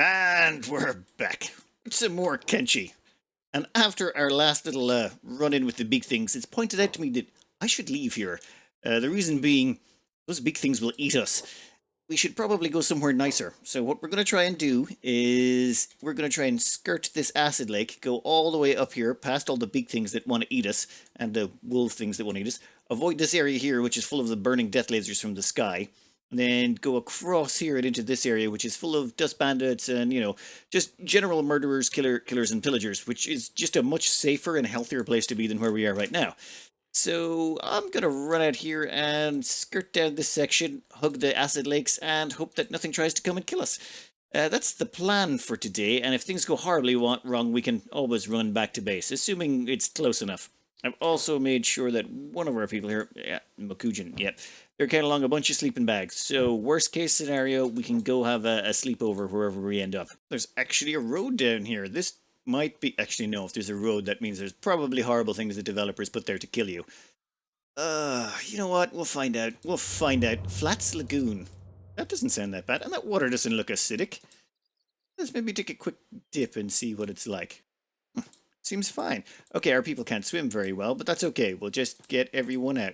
And we're back. Some more Kenshi. And after our last little run-in with the big things, it's pointed out to me that I should leave here. The reason being, those big things will eat us. We should probably go somewhere nicer. So what we're going to try and do is we're going to try and skirt this acid lake, go all the way up here, past all the big things that want to eat us, and the wolf things that want to eat us. Avoid this area here, which is full of the burning death lasers from the sky. And then go across here and into this area, which is full of dust bandits and, just general murderers, killers, and pillagers, which is just a much safer and healthier place to be than where we are right now. So I'm going to run out here and skirt down this section, hug the acid lakes, and hope that nothing tries to come and kill us. That's the plan for today, and if things go horribly wrong, we can always run back to base, assuming it's close enough. I've also made sure that one of our people here, Makujin, they're carrying along a bunch of sleeping bags. So worst case scenario, we can go have a sleepover wherever we end up. There's actually a road down here. This might be, actually no, if there's a road, that means there's probably horrible things the developers put there to kill you. You know what? We'll find out. We'll find out. Flats Lagoon. That doesn't sound that bad. And that water doesn't look acidic. Let's maybe take a quick dip and see what it's like. Seems fine. Okay, our people can't swim very well, but that's okay. We'll just get everyone out.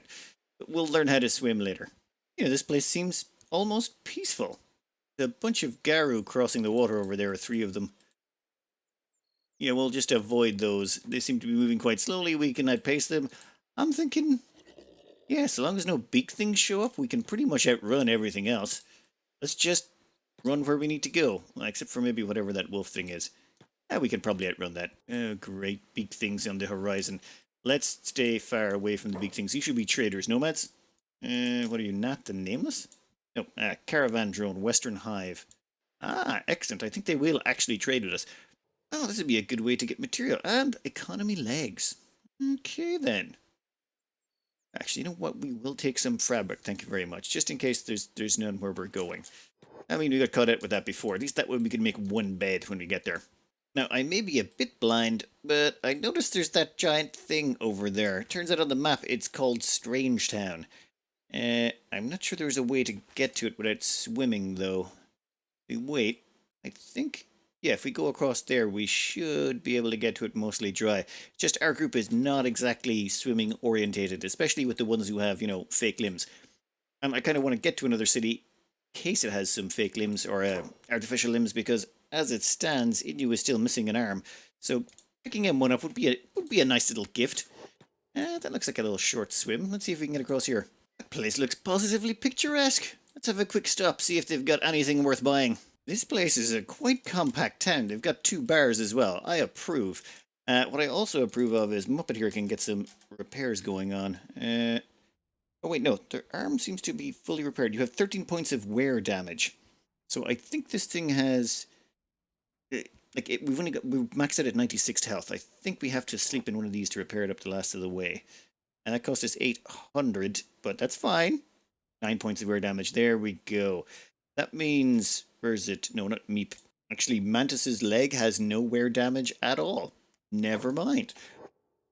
We'll learn how to swim later. This place seems almost peaceful. A bunch of Garu crossing the water over there, 3 of them. We'll just avoid those. They seem to be moving quite slowly. We can outpace them. I'm thinking, yeah, so long as no big things show up, we can pretty much outrun everything else. Let's just run where we need to go, except for maybe whatever that wolf thing is. We can probably outrun that. Oh, great, big things on the horizon. Let's stay far away from the big things. You should be traders, nomads. What are you, not the nameless? No, caravan drone, Western Hive. Excellent. I think they will actually trade with us. Oh, this would be a good way to get material. And economy legs. Okay, then. Actually, you know what? We will take some fabric, thank you very much. Just in case there's none where we're going. I mean, we got caught out with that before. At least that way we can make one bed when we get there. Now, I may be a bit blind, but I noticed there's that giant thing over there. Turns out on the map it's called Strangetown. I'm not sure there's a way to get to it without swimming, though. Wait, I think... Yeah, if we go across there, we should be able to get to it mostly dry. Just our group is not exactly swimming orientated, especially with the ones who have, fake limbs. I kind of want to get to another city in case it has some fake limbs or artificial limbs, because as it stands, Inu is still missing an arm. So picking him one up would be a nice little gift. That looks like a little short swim. Let's see if we can get across here. That place looks positively picturesque. Let's have a quick stop, see if they've got anything worth buying. This place is a quite compact town. They've got 2 bars as well. I approve. What I also approve of is Muppet here can get some repairs going on. Oh wait, no. Their arm seems to be fully repaired. You have 13 points of wear damage. So I think this thing has... we've maxed out at 96 health. I think we have to sleep in one of these to repair it up the last of the way. And that cost us 800, but that's fine. 9 points of wear damage. There we go. That means... Where is it? No, not Meep. Actually, Mantis's leg has no wear damage at all. Never mind.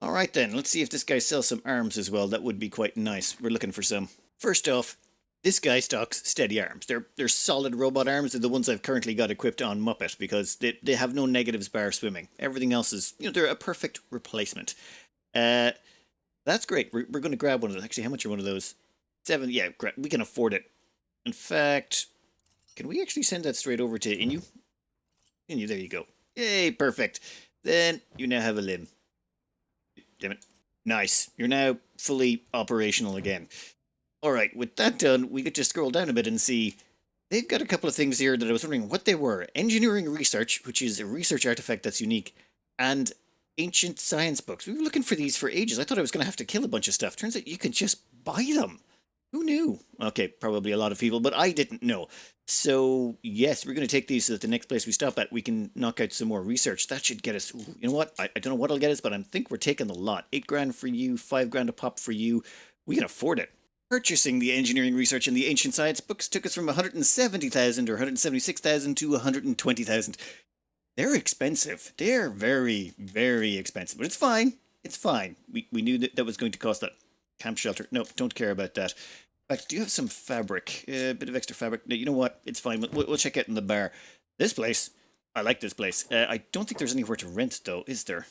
Alright then, let's see if this guy sells some arms as well. That would be quite nice. We're looking for some. First off, this guy stocks steady arms. They're solid robot arms. They're the ones I've currently got equipped on Muppet because they have no negatives bar swimming. Everything else is, they're a perfect replacement. That's great. We're going to grab one of those. Actually, how much are one of those? 7. Yeah, we can afford it. In fact... Can we actually send that straight over to Inu? Inu, there you go. Yay, perfect. Then you now have a limb. Damn it. Nice. You're now fully operational again. Alright, with that done, we get to scroll down a bit and see... They've got a couple of things here that I was wondering what they were. Engineering Research, which is a research artifact that's unique, and Ancient Science Books. We were looking for these for ages. I thought I was going to have to kill a bunch of stuff. Turns out you can just buy them. Who knew? Okay, probably a lot of people, but I didn't know. So, yes, we're going to take these so that the next place we stop at, we can knock out some more research. That should get us... Ooh, you know what? I don't know what it'll get us, but I think we're taking a lot. 8 grand for you, 5 grand a pop for you. We can afford it. Purchasing the engineering research and the ancient science books took us from 170,000 or 176,000 to 120,000. They're expensive. They're very, very expensive, but it's fine. It's fine. We knew that was going to cost that. Camp shelter. No, don't care about that. In fact, do you have some fabric? A bit of extra fabric? No, you know what? It's fine. We'll check it in the bar. This place I like this place. I don't think there's anywhere to rent, though, is there?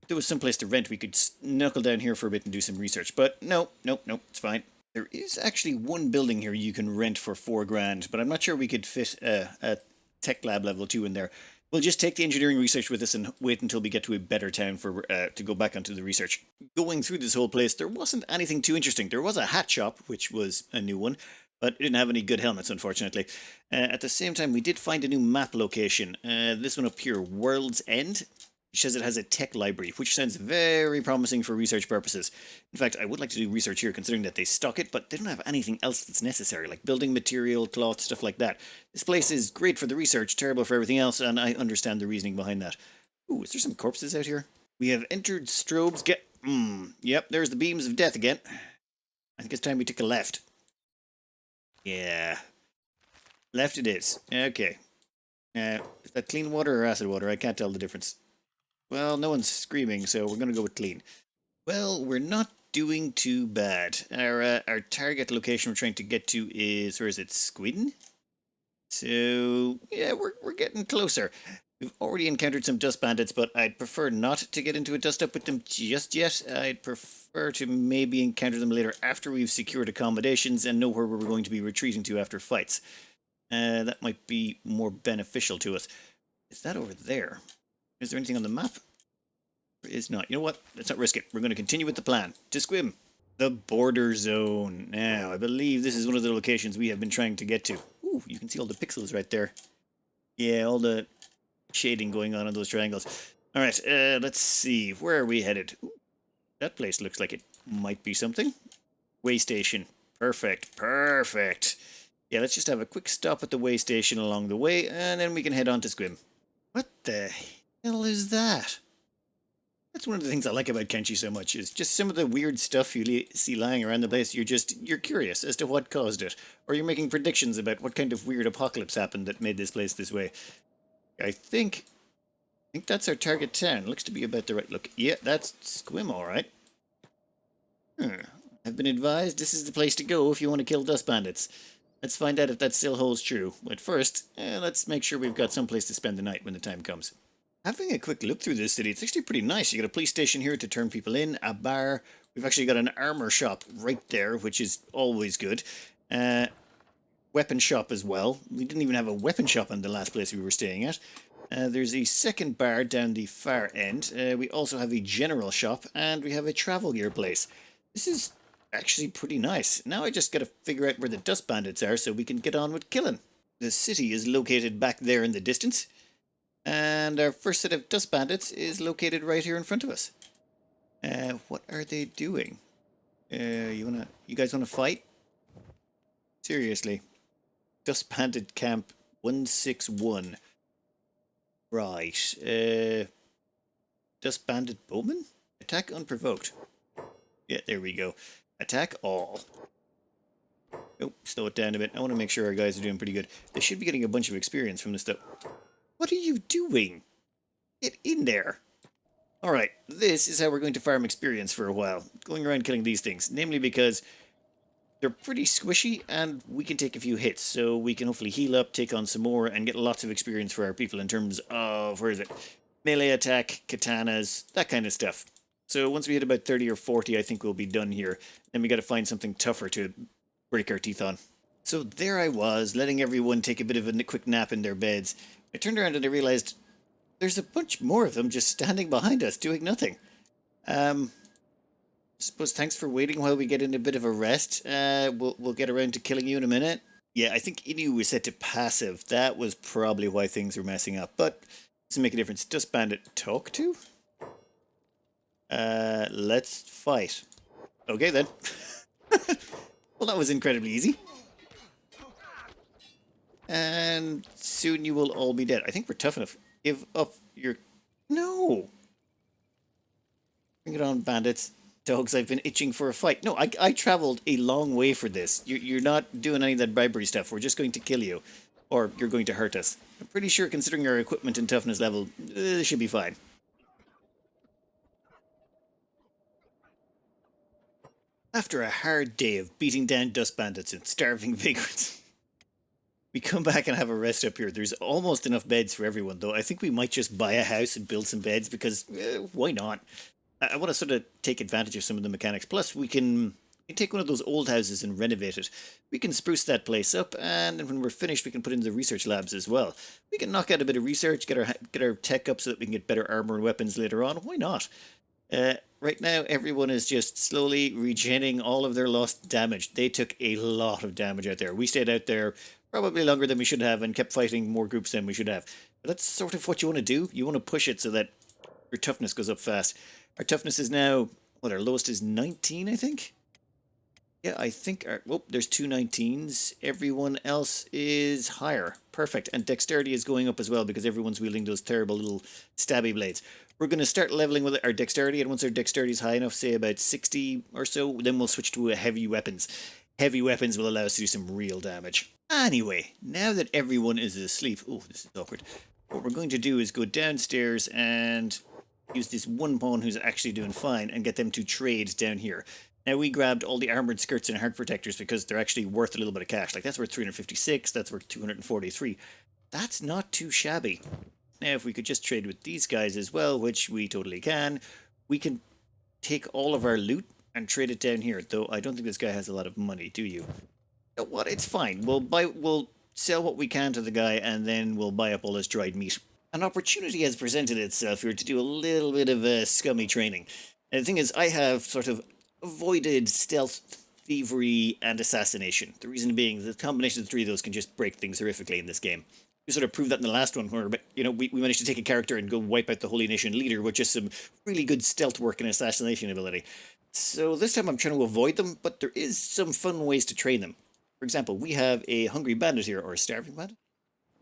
If there was some place to rent, we could knuckle down here for a bit and do some research. But no, nope, nope, it's fine. There is actually one building here you can rent for 4 grand, but I'm not sure we could fit a tech lab level 2 in there. We'll just take the engineering research with us and wait until we get to a better town for to go back onto the research. Going through this whole place, there wasn't anything too interesting. There was a hat shop, which was a new one, but it didn't have any good helmets, unfortunately. At the same time, we did find a new map location. This one up here, World's End. It says it has a tech library, which sounds very promising for research purposes. In fact, I would like to do research here, considering that they stock it, but they don't have anything else that's necessary, like building material, cloth, stuff like that. This place is great for the research, terrible for everything else, and I understand the reasoning behind that. Ooh, is there some corpses out here? We have entered Strobe's get... Yep, there's the beams of death again. I think it's time we took a left. Yeah. Left it is. Okay. Is that clean water or acid water? I can't tell the difference. Well, no one's screaming, so we're going to go with clean. Well, we're not doing too bad. Our target location we're trying to get to is, where is it, Squim? So, yeah, we're getting closer. We've already encountered some dust bandits, but I'd prefer not to get into a dust-up with them just yet. I'd prefer to maybe encounter them later after we've secured accommodations and know where we're going to be retreating to after fights. That might be more beneficial to us. Is that over there? Is there anything on the map? There is not. You know what? Let's not risk it. We're going to continue with the plan. To Squim. The border zone. Now, I believe this is one of the locations we have been trying to get to. Ooh, you can see all the pixels right there. Yeah, all the shading going on those triangles. All right, let's see. Where are we headed? Ooh, that place looks like it might be something. Way station. Perfect. Perfect. Yeah, let's just have a quick stop at the way station along the way, and then we can head on to Squim. What the hell is that? That's one of the things I like about Kenshi so much, is just some of the weird stuff you see lying around the place. You're curious as to what caused it, or you're making predictions about what kind of weird apocalypse happened that made this place this way. I think that's our target town. Looks to be about the right look. Yeah, that's Squim, all right. I've been advised this is the place to go if you want to kill dust bandits. Let's find out if that still holds true. But first, let's make sure we've got some place to spend the night when the time comes. Having a quick look through this city, it's actually pretty nice. You got a police station here to turn people in, a bar. We've actually got an armour shop right there, which is always good. Weapon shop as well. We didn't even have a weapon shop in the last place we were staying at. There's a second bar down the far end. We also have a general shop, and we have a travel gear place. This is actually pretty nice. Now I just got to figure out where the dust bandits are so we can get on with killing. The city is located back there in the distance. And our first set of dust bandits is located right here in front of us. What are they doing? You guys wanna fight? Seriously. Dust bandit camp 161. Right. Dust bandit bowman? Attack unprovoked. Yeah, there we go. Attack all. Oh, slow it down a bit. I want to make sure our guys are doing pretty good. They should be getting a bunch of experience from this stuff. What are you doing? Get in there. Alright, this is how we're going to farm experience for a while. Going around killing these things. Namely because they're pretty squishy and we can take a few hits. So we can hopefully heal up, take on some more, and get lots of experience for our people in terms of, where is it? Melee attack, katanas, that kind of stuff. So once we hit about 30 or 40, I think we'll be done here. Then we got to find something tougher to break our teeth on. So there I was, letting everyone take a bit of a quick nap in their beds. I turned around and I realized there's a bunch more of them just standing behind us, doing nothing. Suppose thanks for waiting while we get in a bit of a rest. We'll get around to killing you in a minute. Yeah, I think Inu was set to passive. That was probably why things were messing up. But doesn't make a difference. Does Bandit talk to? Let's fight. Okay then. Well, that was incredibly easy. And soon you will all be dead. I think we're tough enough. Give up your... No! Bring it on, bandits. Dogs, I've been itching for a fight. No, I travelled a long way for this. You're not doing any of that bribery stuff. We're just going to kill you. Or you're going to hurt us. I'm pretty sure, considering our equipment and toughness level, this should be fine. After a hard day of beating down dust bandits and starving vagrants... We come back and have a rest up here. There's almost enough beds for everyone, though. I think we might just buy a house and build some beds because why not? I want to sort of take advantage of some of the mechanics. Plus, we can take one of those old houses and renovate it. We can spruce that place up, and then when we're finished, we can put in the research labs as well. We can knock out a bit of research, get our tech up so that we can get better armor and weapons later on. Why not? Right now, everyone is just slowly regenerating all of their lost damage. They took a lot of damage out there. We stayed out there probably longer than we should have and kept fighting more groups than we should have. But that's sort of what you want to do. You want to push it so that your toughness goes up fast. Our toughness is now, what, our lowest is 19, I think? Yeah, I think there's two 19s. Everyone else is higher. Perfect. And dexterity is going up as well because everyone's wielding those terrible little stabby blades. We're going to start leveling with our dexterity, and once our dexterity is high enough, say about 60 or so, then we'll switch to heavy weapons. Heavy weapons will allow us to do some real damage. Anyway, now that everyone is asleep, oh, this is awkward. What we're going to do is go downstairs and use this one pawn who's actually doing fine and get them to trade down here. Now, we grabbed all the armored skirts and heart protectors because they're actually worth a little bit of cash. Like, that's worth 356, that's worth 243. That's not too shabby. Now, if we could just trade with these guys as well, which we totally can, we can take all of our loot and trade it down here. Though I don't think this guy has a lot of money, do you? You know what? It's fine. We'll sell what we can to the guy, and then we'll buy up all his dried meat. An opportunity has presented itself here to do a little bit of scummy training. And the thing is, I have sort of avoided stealth, thievery, and assassination. The reason being, the combination of the three of those can just break things horrifically in this game. We sort of proved that in the last one, where we managed to take a character and go wipe out the Holy Nation leader with just some really good stealth work and assassination ability. So this time I'm trying to avoid them, but there is some fun ways to train them. For example, we have a hungry bandit here, or a starving bandit?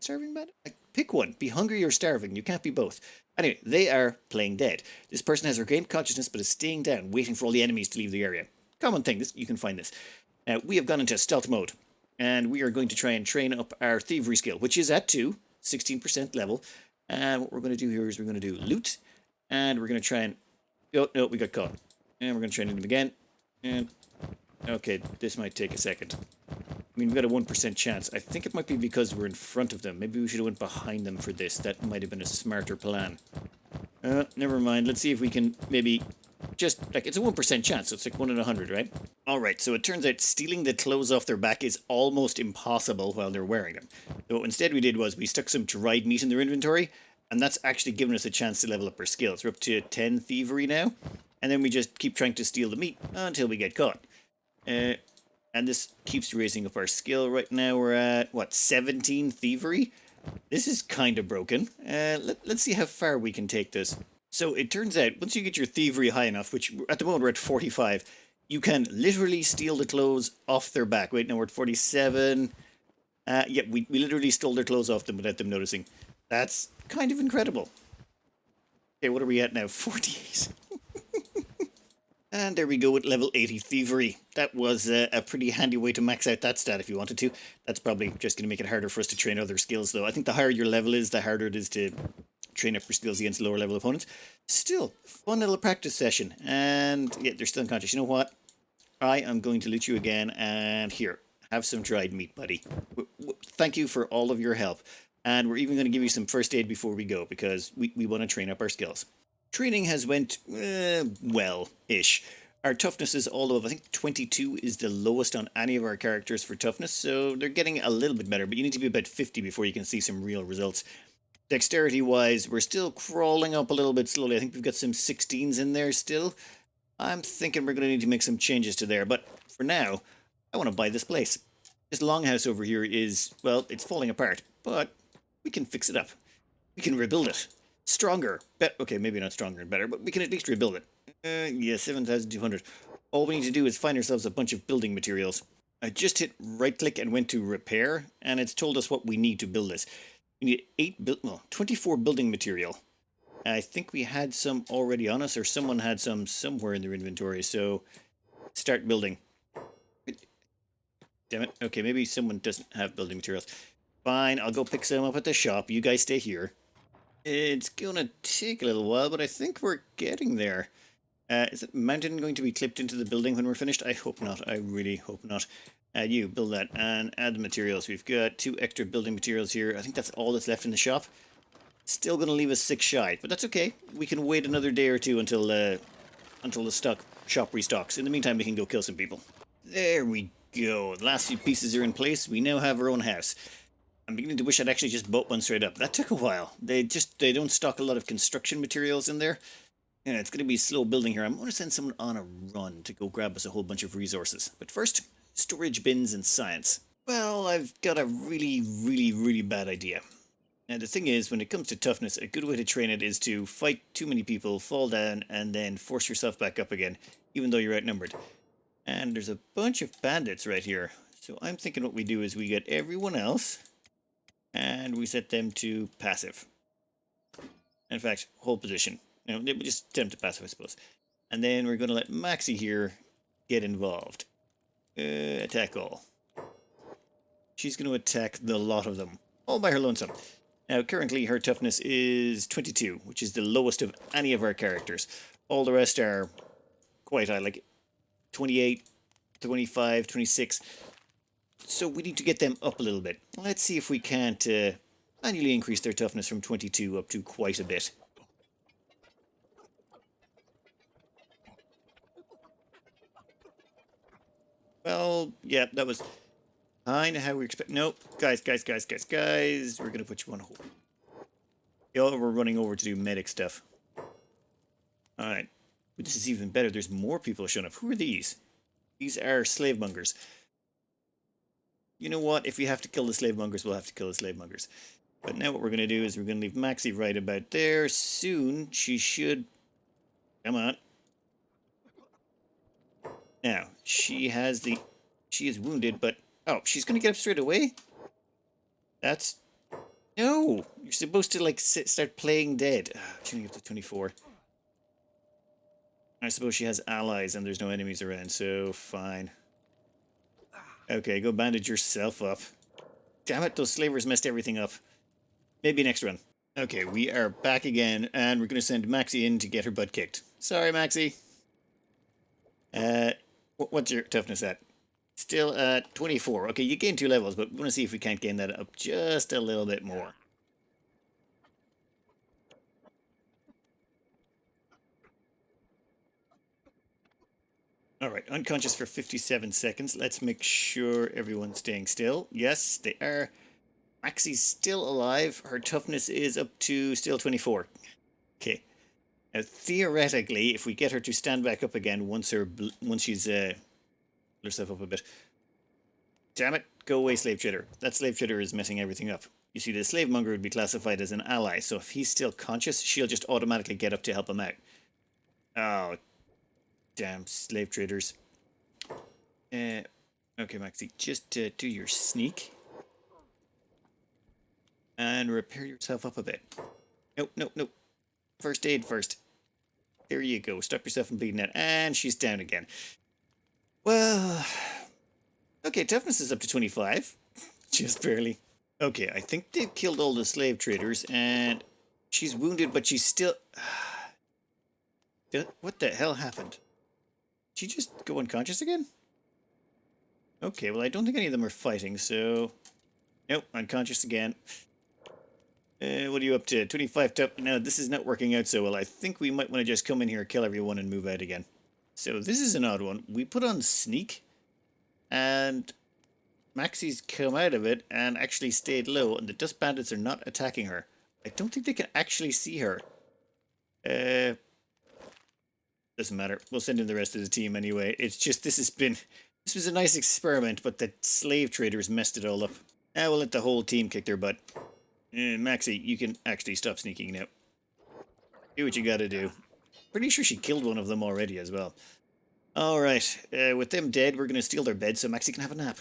Starving bandit? Pick one. Be hungry or starving. You can't be both. Anyway, they are playing dead. This person has regained consciousness but is staying down, waiting for all the enemies to leave the area. Common thing, you can find this. Now, we have gone into stealth mode, and we are going to try and train up our thievery skill, which is at 2, 16% level. And what we're going to do here is we're going to do loot, and we're going to try and... Oh, no, we got caught. And we're going to train him again. And... Okay, this might take a second. I mean, we've got a 1% chance. I think it might be because we're in front of them. Maybe we should have went behind them for this. That might have been a smarter plan. Never mind. Let's see if we can maybe just, like, it's a 1% chance, so it's like 1 in 100, right? Alright, so it turns out stealing the clothes off their back is almost impossible while they're wearing them. So what instead we did was we stuck some dried meat in their inventory, and that's actually given us a chance to level up our skills. We're up to 10 thievery now, and then we just keep trying to steal the meat until we get caught. And this keeps raising up our skill. Right now we're at, what, 17 thievery? This is kind of broken. Let's see how far we can take this. So it turns out, once you get your thievery high enough, which at the moment we're at 45, you can literally steal the clothes off their back. Wait, now we're at 47. Yeah, we literally stole their clothes off them without them noticing. That's kind of incredible. Okay, what are we at now? 48. And there we go with level 80 thievery. That was a pretty handy way to max out that stat if you wanted to. That's probably just going to make it harder for us to train other skills, though. I think the higher your level is, the harder it is to train up your skills against lower level opponents. Still, fun little practice session. And yeah, they're still unconscious. You know what? I am going to loot you again. And here, have some dried meat, buddy. Thank you for all of your help. And we're even going to give you some first aid before we go, because we want to train up our skills. Training has went, well-ish. Our toughness is all of, I think 22 is the lowest on any of our characters for toughness, so they're getting a little bit better, but you need to be about 50 before you can see some real results. Dexterity-wise, we're still crawling up a little bit slowly. I think we've got some 16s in there still. I'm thinking we're going to need to make some changes to there, but for now, I want to buy this place. This longhouse over here is, well, it's falling apart, but we can fix it up. We can rebuild it. Stronger. Okay, maybe not stronger and better, but we can at least rebuild it. Yeah, 7,200. All we need to do is find ourselves a bunch of building materials. I just hit right-click and went to repair, and it's told us what we need to build this. We need 24 building material. I think we had some already on us, or someone had some somewhere in their inventory, so start building. Damn it. Okay, maybe someone doesn't have building materials. Fine, I'll go pick some up at the shop. You guys stay here. It's gonna take a little while, but I think we're getting there. Is that mountain going to be clipped into the building when we're finished? I hope not. I really hope not. You build that and add the materials. We've got 2 extra building materials here. I think that's all that's left in the shop. Still going to leave us 6 shy, but that's okay. We can wait another day or two until the shop restocks. In the meantime, we can go kill some people. There we go. The last few pieces are in place. We now have our own house. I'm beginning to wish I'd actually just bought one straight up. That took a while. They don't stock a lot of construction materials in there. Yeah, it's going to be slow building here. I'm going to send someone on a run to go grab us a whole bunch of resources. But first, storage bins and science. Well, I've got a really, really, really bad idea. And the thing is, when it comes to toughness, a good way to train it is to fight too many people, fall down, and then force yourself back up again, even though you're outnumbered. And there's a bunch of bandits right here. So I'm thinking what we do is we get everyone else, and we set them to passive. In fact, hold position. You know, we just set them to passive, I suppose. And then we're going to let Maxi here get involved. Attack all. She's going to attack the lot of them, all by her lonesome. Now, currently her toughness is 22, which is the lowest of any of our characters. All the rest are quite high, like 28, 25, 26. So we need to get them up a little bit. Let's see if we can't manually increase their toughness from 22 up to quite a bit. Well, yeah, that was kind of how we expect. Nope, guys. We're going to put you on hold. Oh, we're running over to do medic stuff. Alright. This is even better. There's more people showing up. Who are these? These are slave mongers. You know what? If we have to kill the slave mongers, we'll have to kill the slave mongers. But now what we're going to do is we're going to leave Maxi right about there. Soon she should... Come on. Now, she is wounded, but... Oh, she's going to get up straight away? That's... No! You're supposed to, like, start playing dead. Tuning up to 24. I suppose she has allies and there's no enemies around, so fine. Okay, go bandage yourself up. Damn it, those slavers messed everything up. Maybe next run. Okay, we are back again, and we're going to send Maxi in to get her butt kicked. Sorry, Maxi. What's your toughness at? Still at 24. Okay, you gained 2 levels, but we want to see if we can't gain that up just a little bit more. Alright, unconscious for 57 seconds. Let's make sure everyone's staying still. Yes, they are. Maxi's still alive. Her toughness is up to still 24. Okay. Now, theoretically, if we get her to stand back up again once she's herself up a bit. Damn it. Go away, slave trader. That slave trader is messing everything up. You see, the slave monger would be classified as an ally, so if he's still conscious, she'll just automatically get up to help him out. Oh, damn slave traders. Okay, Maxi, just do your sneak. And repair yourself up a bit. Nope. First aid first. There you go. Stop yourself from bleeding out. And she's down again. Well... Okay, toughness is up to 25. Just barely. Okay, I think they've killed all the slave traders, and she's wounded, but she's still... What the hell happened? Did she just go unconscious again? Okay, well, I don't think any of them are fighting, so... Nope, unconscious again. What are you up to? 25 tough. No, this is not working out so well. I think we might want to just come in here, kill everyone, and move out again. So this is an odd one. We put on sneak, and Maxi's come out of it and actually stayed low, and the dust bandits are not attacking her. I don't think they can actually see her. Doesn't matter. We'll send in the rest of the team anyway. It's just this was a nice experiment, but the slave traders messed it all up. Now we'll let the whole team kick their butt. Maxi, you can actually stop sneaking now. Do what you gotta do. Pretty sure she killed one of them already as well. Alright, with them dead, we're gonna steal their bed so Maxi can have a nap.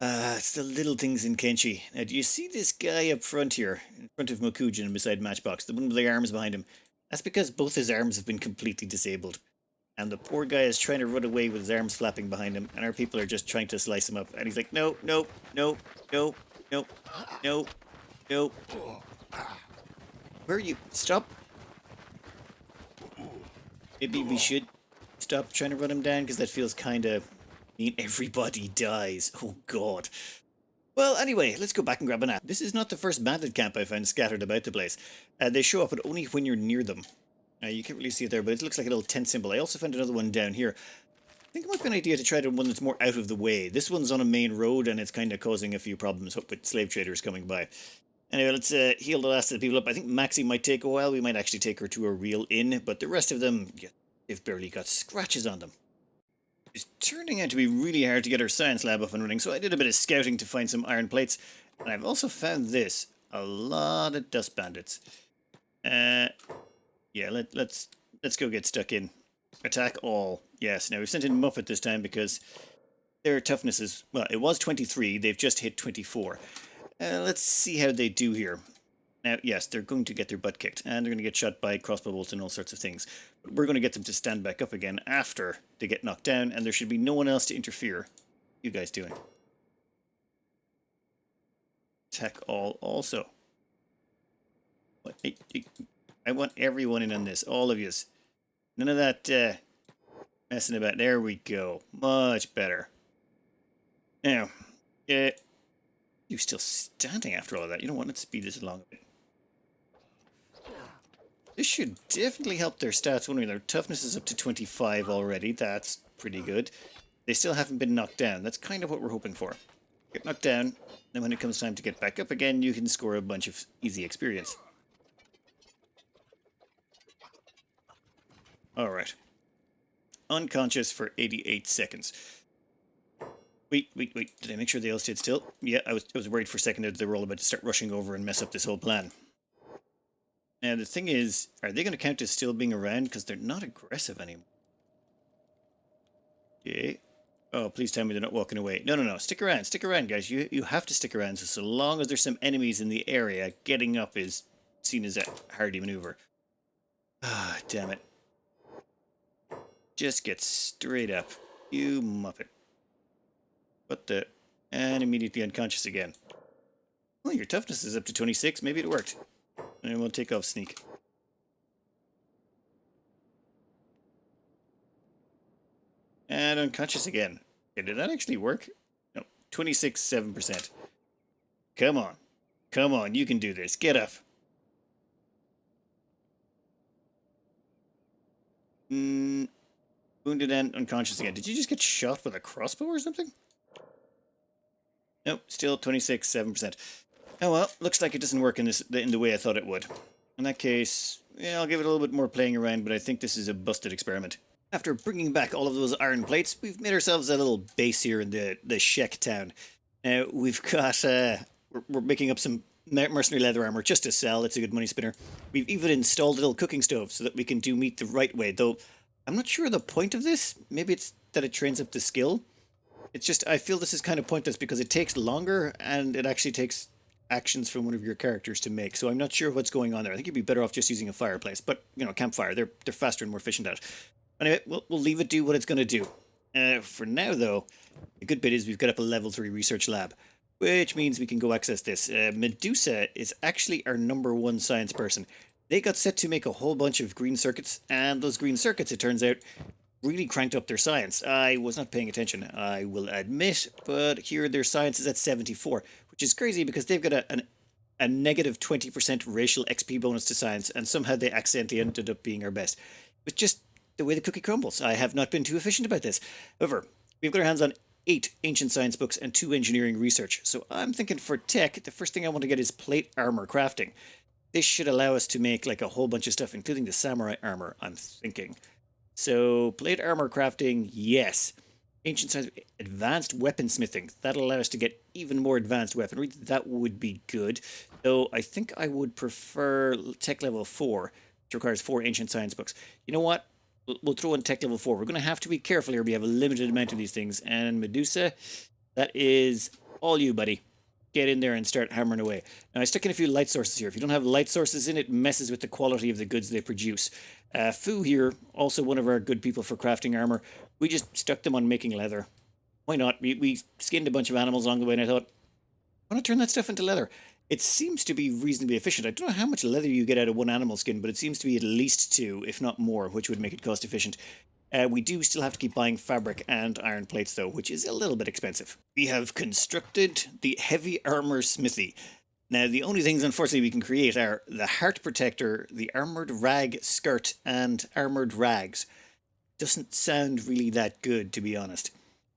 It's the little things in Kenshi. Now, do you see this guy up front here? In front of Mokujin beside Matchbox, the one with the arms behind him. That's because both his arms have been completely disabled. And the poor guy is trying to run away with his arms flapping behind him, and our people are just trying to slice him up. And he's like, no. Where are you? Stop. Maybe we should stop trying to run him down, because that feels kind of mean everybody dies. Oh god. Well, anyway, let's go back and grab a nap. This is not the first bandit camp I found scattered about the place. They show up, but only when you're near them. You can't really see it there, but it looks like a little tent symbol. I also found another one down here. I think it might be an idea to try one that's more out of the way. This one's on a main road, and it's kind of causing a few problems with slave traders coming by. Anyway, let's heal the last of the people up. I think Maxie might take a while. We might actually take her to a real inn, but the rest of them, yeah, they've barely got scratches on them. It's turning out to be really hard to get our science lab up and running, so I did a bit of scouting to find some iron plates. And I've also found this. A lot of dust bandits. Yeah, let's go get stuck in. Attack all. Yes, now we've sent in Muppet this time because their toughness is... Well, it was 23. They've just hit 24. Let's see how they do here. Now, yes, they're going to get their butt kicked, and they're going to get shot by crossbow bolts and all sorts of things. But we're going to get them to stand back up again after they get knocked down, and there should be no one else to interfere. You guys doing? Attack all also. What? I want everyone in on this, all of yous. None of that messing about. There we go. Much better. Now, you're still standing after all of that. You know what? Let's speed this along a bit. This should definitely help their stats. Their toughness is up to 25 already. That's pretty good. They still haven't been knocked down. That's kind of what we're hoping for. Get knocked down, then when it comes time to get back up again, you can score a bunch of easy experience. Alright. Unconscious for 88 seconds. Wait. Did I make sure they all stayed still? Yeah, I was worried for a second that they were all about to start rushing over and mess up this whole plan. Now, the thing is, are they going to count as still being around? Because they're not aggressive anymore. Okay. Oh, please tell me they're not walking away. No. Stick around, guys. You have to stick around. So long as there's some enemies in the area, getting up is seen as a hardy maneuver. Ah, damn it. Just get straight up. You muppet. What the... And immediately unconscious again. Well, your toughness is up to 26. Maybe it worked. And we'll take off sneak. And unconscious again. Okay, did that actually work? No, 26.7%. Come on, you can do this. Get up. Wounded and unconscious again. Did you just get shot with a crossbow or something? Nope, still 26.7%. Oh well, looks like it doesn't work in the way I thought it would. In that case, yeah, I'll give it a little bit more playing around, but I think this is a busted experiment. After bringing back all of those iron plates, we've made ourselves a little base here in the Shek town. Now, we've got, we're making up some mercenary leather armor just to sell. It's a good money spinner. We've even installed a little cooking stove so that we can do meat the right way, though I'm not sure the point of this. Maybe it's that it trains up the skill. It's just, I feel this is kind of pointless because it takes longer and it actually takes actions from one of your characters to make. So I'm not sure what's going on there. I think you'd be better off just using a fireplace. But, you know, campfire, they're faster and more efficient at it. Anyway, we'll leave it do what it's going to do. For now, though, the good bit is we've got up a level 3 research lab, which means we can go access this. Medusa is actually our #1 science person. They got set to make a whole bunch of green circuits, and those green circuits, it turns out, really cranked up their science. I was not paying attention, I will admit, but here their science is at 74, which is crazy because they've got a negative 20% racial XP bonus to science, and somehow they accidentally ended up being our best. It's just the way the cookie crumbles. I have not been too efficient about this. However, we've got our hands on 8 ancient science books and 2 engineering research. So I'm thinking for tech, the first thing I want to get is plate armor crafting. This should allow us to make like a whole bunch of stuff, including the samurai armor, I'm thinking. So plate armor crafting, yes. Ancient science, advanced weaponsmithing. That'll allow us to get even more advanced weaponry. That would be good. Though I think I would prefer tech level 4, which requires 4 ancient science books. You know what? We'll throw in tech level 4. We're going to have to be careful here. We have a limited amount of these things. And Medusa, that is all you, buddy. Get in there and start hammering away. Now, I stuck in a few light sources here. If you don't have light sources in, it messes with the quality of the goods they produce. Fu here, also one of our good people for crafting armor. We just stuck them on making leather. Why not? We skinned a bunch of animals along the way, and I thought, why not turn that stuff into leather? It seems to be reasonably efficient. I don't know how much leather you get out of one animal skin, but it seems to be at least 2, if not more, which would make it cost efficient. We do still have to keep buying fabric and iron plates, though, which is a little bit expensive. We have constructed the heavy armor smithy. Now, the only things, unfortunately, we can create are the heart protector, the armored rag skirt, and armored rags. Doesn't sound really that good, to be honest.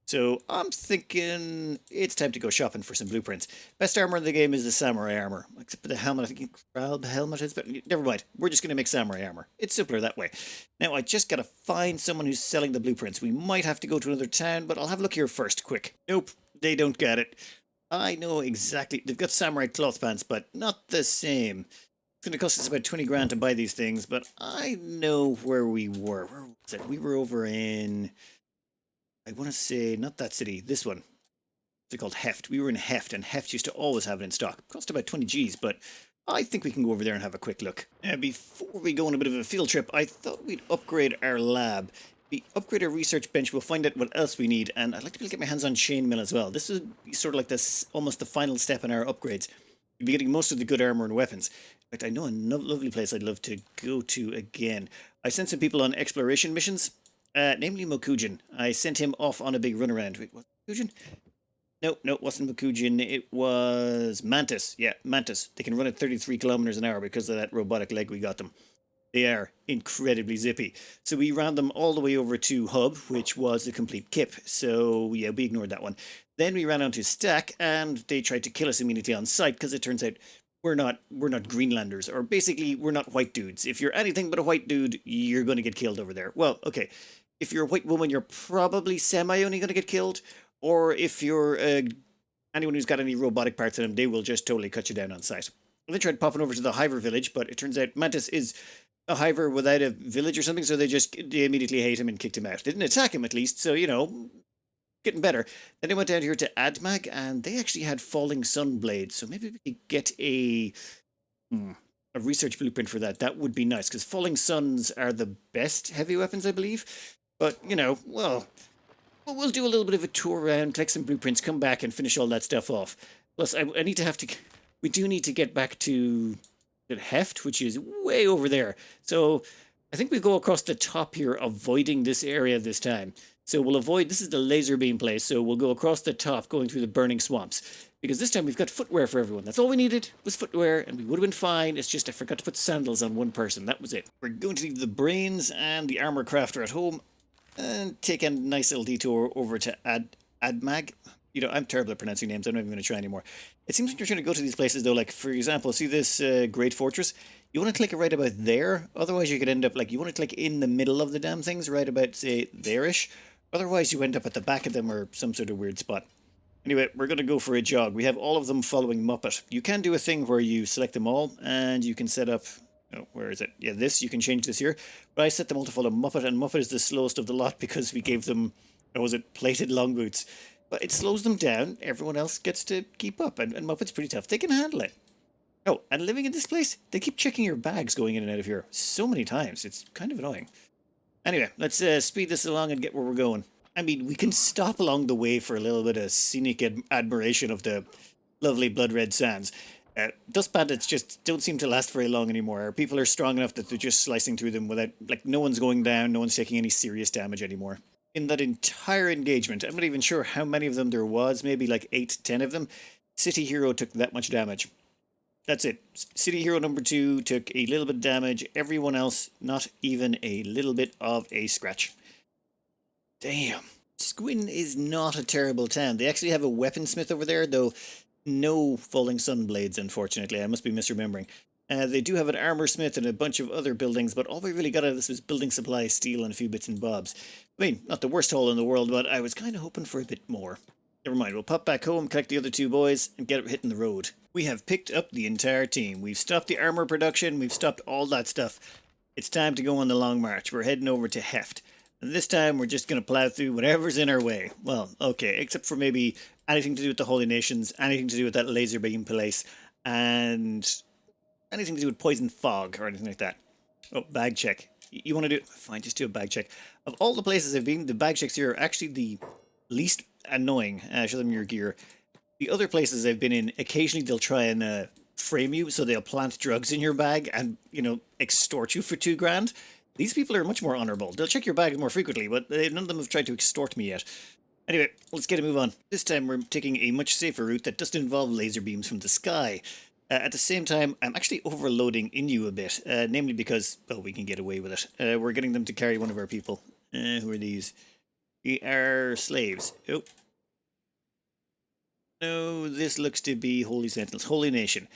So I'm thinking it's time to go shopping for some blueprints. Best armor in the game is the samurai armor, except for the helmet. I think Kralb helmet is, but never mind. We're just going to make samurai armor. It's simpler that way. Now I just got to find someone who's selling the blueprints. We might have to go to another town, but I'll have a look here first, quick. Nope, they don't get it. I know exactly. They've got samurai cloth pants, but not the same. It's going to cost us about 20 grand to buy these things, but I know where we were. Where was it? We were over in, I want to say, not that city, this one. It's called Heft. We were in Heft, and Heft used to always have it in stock. It cost about 20 Gs, but I think we can go over there and have a quick look. Now, before we go on a bit of a field trip, I thought we'd upgrade our lab. We upgrade our research bench, we'll find out what else we need, and I'd like to be able to get my hands on chainmail as well. This is sort of like this, almost the final step in our upgrades. We'll be getting most of the good armor and weapons. In fact, I know a lovely place I'd love to go to again. I sent some people on exploration missions, namely Mokujin. I sent him off on a big runaround. Wait, was it Mokujin? No, it wasn't Mokujin. It was Mantis. Yeah, Mantis. They can run at 33 kilometers an hour because of that robotic leg we got them. They are incredibly zippy. So we ran them all the way over to Hub, which was the complete kip. So yeah, we ignored that one. Then we ran on to Stack, and they tried to kill us immediately on sight because it turns out we're not Greenlanders, or basically we're not white dudes. If you're anything but a white dude, you're going to get killed over there. Well, okay. If you're a white woman, you're probably semi-only going to get killed. Or if you're anyone who's got any robotic parts in them, they will just totally cut you down on sight. They tried popping over to the Hiver village, but it turns out Mantis is a Hiver without a village or something, so they immediately hate him and kicked him out. They didn't attack him, at least, so, you know, getting better. Then they went down here to Admag, and they actually had falling sun blades, so maybe we could get a research blueprint for that. That would be nice, because falling suns are the best heavy weapons, I believe. But, you know, well, we'll do a little bit of a tour around, collect some blueprints, come back and finish all that stuff off. Plus, we do need to get back to Heft, which is way over there. So I think we go across the top here, avoiding this area this time. So we'll avoid, this is the laser beam place, so we'll go across the top, going through the burning swamps. Because this time we've got footwear for everyone. That's all we needed, was footwear, and we would have been fine. It's just I forgot to put sandals on one person. That was it. We're going to leave the brains and the armor crafter at home, and take a nice little detour over to Admag. You know, I'm terrible at pronouncing names. I'm not even going to try anymore. It seems like you're trying to go to these places, though. Like, for example, see this Great Fortress? You want to click it right about there. Otherwise, you could end up, like, you want to click in the middle of the damn things, right about, say, there-ish. Otherwise, you end up at the back of them or some sort of weird spot. Anyway, we're going to go for a jog. We have all of them following Muppet. You can do a thing where you select them all, and you can set up... Oh, where is it? Yeah, this, you can change this here. But I set them all to follow Muppet, and Muppet is the slowest of the lot because we gave them, or was it plated long boots? But it slows them down. Everyone else gets to keep up, and Muppet's pretty tough. They can handle it. Oh, and living in this place, they keep checking your bags going in and out of here so many times. It's kind of annoying. Anyway, let's speed this along and get where we're going. I mean, we can stop along the way for a little bit of scenic admiration of the lovely blood red sands. Dust bandits just don't seem to last very long anymore. People are strong enough that they're just slicing through them without, like, no one's going down, no one's taking any serious damage anymore. In that entire engagement, I'm not even sure how many of them there was, maybe like 8, 10 of them, City Hero took that much damage. That's it. City Hero number 2 took a little bit of damage. Everyone else, not even a little bit of a scratch. Damn. Squim is not a terrible town. They actually have a weaponsmith over there, though no falling sun blades, unfortunately. I must be misremembering. They do have an armor smith and a bunch of other buildings, but all we really got out of this was building supplies, steel, and a few bits and bobs. I mean, not the worst haul in the world, but I was kind of hoping for a bit more. Never mind, we'll pop back home, collect the other 2 boys, and get hitting the road. We have picked up the entire team. We've stopped the armor production, we've stopped all that stuff. It's time to go on the long march. We're heading over to Heft. And this time we're just going to plow through whatever's in our way. Well, okay, except for maybe anything to do with the Holy Nations, anything to do with that laser beam place, and anything to do with poison fog or anything like that. Oh, bag check. You want to do it? Fine, just do a bag check. Of all the places I've been, the bag checks here are actually the least annoying. Show them your gear. The other places I've been in, occasionally they'll try and frame you, so they'll plant drugs in your bag and, you know, extort you for 2 grand. These people are much more honourable. They'll check your bags more frequently, but none of them have tried to extort me yet. Anyway, let's get a move on. This time we're taking a much safer route that doesn't involve laser beams from the sky. At the same time, I'm actually overloading Inu a bit, namely because, well, we can get away with it. We're getting them to carry one of our people. Who are these? We are slaves. Oh. No, this looks to be Holy Sentinels. Holy Nation.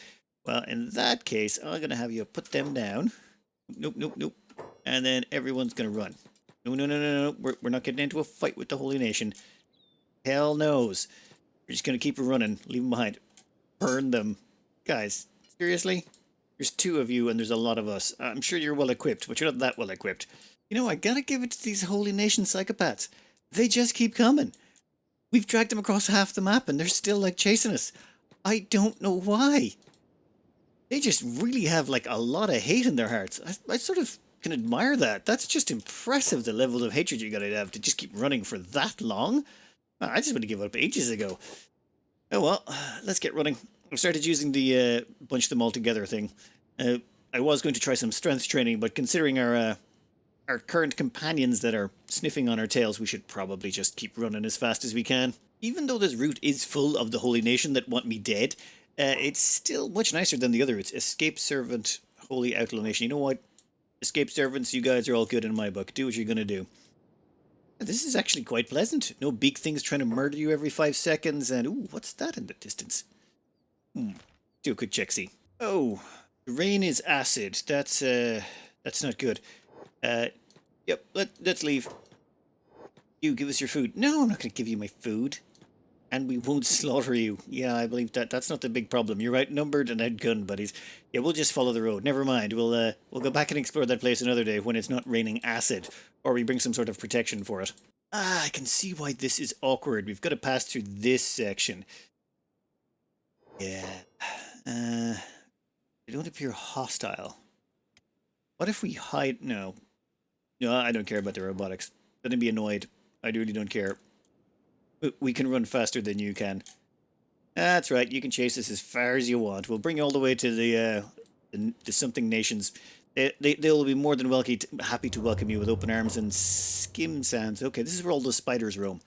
Well, in that case, I'm going to have you put them down. Nope, nope, nope. And then everyone's going to run. No, no, no, no, no. We're not getting into a fight with the Holy Nation. Hell knows. We're just going to keep running. Leave them behind. Burn them. Guys, seriously? There's two of you and there's a lot of us. I'm sure you're well equipped, but you're not that well equipped. You know, I gotta give it to these Holy Nation psychopaths. They just keep coming. We've dragged them across half the map and they're still like chasing us. I don't know why. They just really have like a lot of hate in their hearts. I sort of can admire that. That's just impressive, the level of hatred you gotta have to just keep running for that long. I just would have given up ages ago. Oh well, let's get running. I've started using the bunch them all together thing. I was going to try some strength training, but considering our current companions that are sniffing on our tails, we should probably just keep running as fast as we can. Even though this route is full of the Holy Nation that want me dead, it's still much nicer than the other routes. Escape Servant, Holy Outlaw Nation. You know what? Escape Servants, you guys are all good in my book. Do what you're going to do. This is actually quite pleasant. No big things trying to murder you every 5 seconds. And, ooh, what's that in the distance? Do a quick check-see. Oh, rain is acid. That's not good. Yep, let's leave. You, give us your food. No, I'm not going to give you my food. And we won't slaughter you. Yeah, I believe that. That's not the big problem. You're outnumbered and outgunned, buddies. Yeah, we'll just follow the road. Never mind. We'll go back and explore that place another day when it's not raining acid. Or we bring some sort of protection for it. Ah, I can see why this is awkward. We've got to pass through this section. Yeah. They don't appear hostile. What if we hide? No. No, I don't care about the robotics. Gonna be annoyed. I really don't care. We can run faster than you can. That's right. You can chase us as far as you want. We'll bring you all the way to the something nations. They'll be more than happy to welcome you with open arms and skim sands. Okay, this is where all the spiders roam.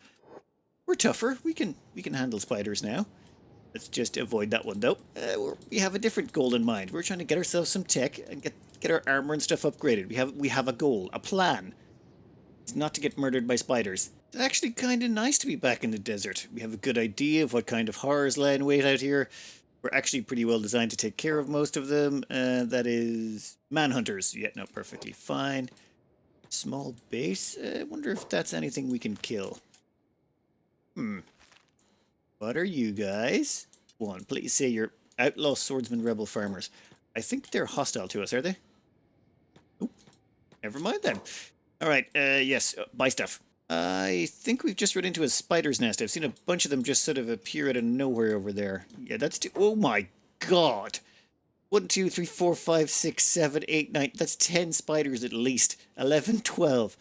We're tougher. We can handle spiders now. Let's just avoid that one though. We have a different goal in mind. We're trying to get ourselves some tech and get our armor and stuff upgraded. We have a goal, a plan. It's not to get murdered by spiders. It's actually kind of nice to be back in the desert. We have a good idea of what kind of horrors lie in wait out here. We're actually pretty well designed to take care of most of them. That is manhunters. Yeah, no, perfectly fine. Small base. I wonder if that's anything we can kill. What are you guys? One, please say you're outlaw swordsman rebel farmers. I think they're hostile to us, are they? Oh, never mind then. All right, yes, buy stuff. I think we've just run into a spider's nest. I've seen a bunch of them just sort of appear out of nowhere over there. Yeah, that's oh my god. 1, 2, 3, 4, 5, 6, 7, 8, 9. That's 10 spiders at least. 11, 12.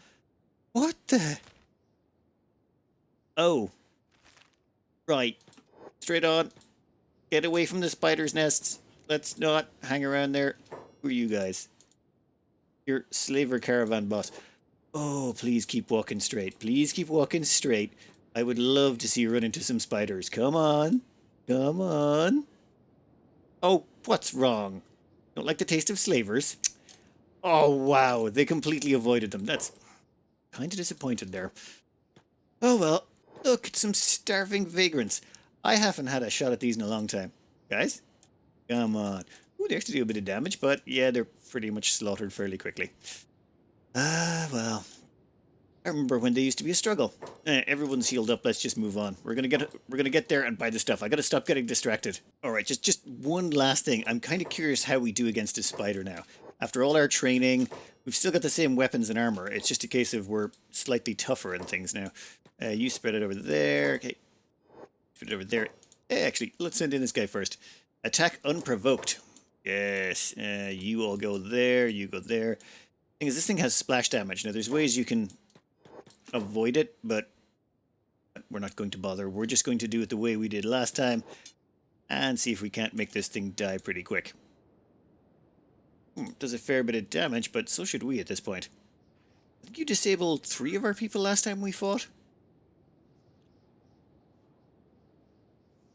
What the? Oh. Right. Straight on. Get away from the spider's nests. Let's not hang around there. Who are you guys? You're slaver caravan boss. Oh, please keep walking straight. Please keep walking straight. I would love to see you run into some spiders. Come on. Come on. Oh, what's wrong? Don't like the taste of slavers? Oh, wow. They completely avoided them. That's kind of disappointed there. Oh, well. Look, it's some starving vagrants. I haven't had a shot at these in a long time. Guys? Come on. Ooh, they actually do a bit of damage, but yeah, they're pretty much slaughtered fairly quickly. Well. I remember when they used to be a struggle. Everyone's healed up. Let's just move on. We're gonna get there and buy the stuff. I gotta stop getting distracted. All right, just one last thing. I'm kind of curious how we do against a spider now. After all our training, we've still got the same weapons and armor. It's just a case of we're slightly tougher and things now. You spread it over there. Okay, spread it over there. Actually, let's send in this guy first. Attack unprovoked. Yes. You all go there. You go there. Thing is, this thing has splash damage. Now, there's ways you can avoid it, but we're not going to bother. We're just going to do it the way we did last time and see if we can't make this thing die pretty quick. Does a fair bit of damage, but so should we at this point. Did you disable 3 of our people last time we fought?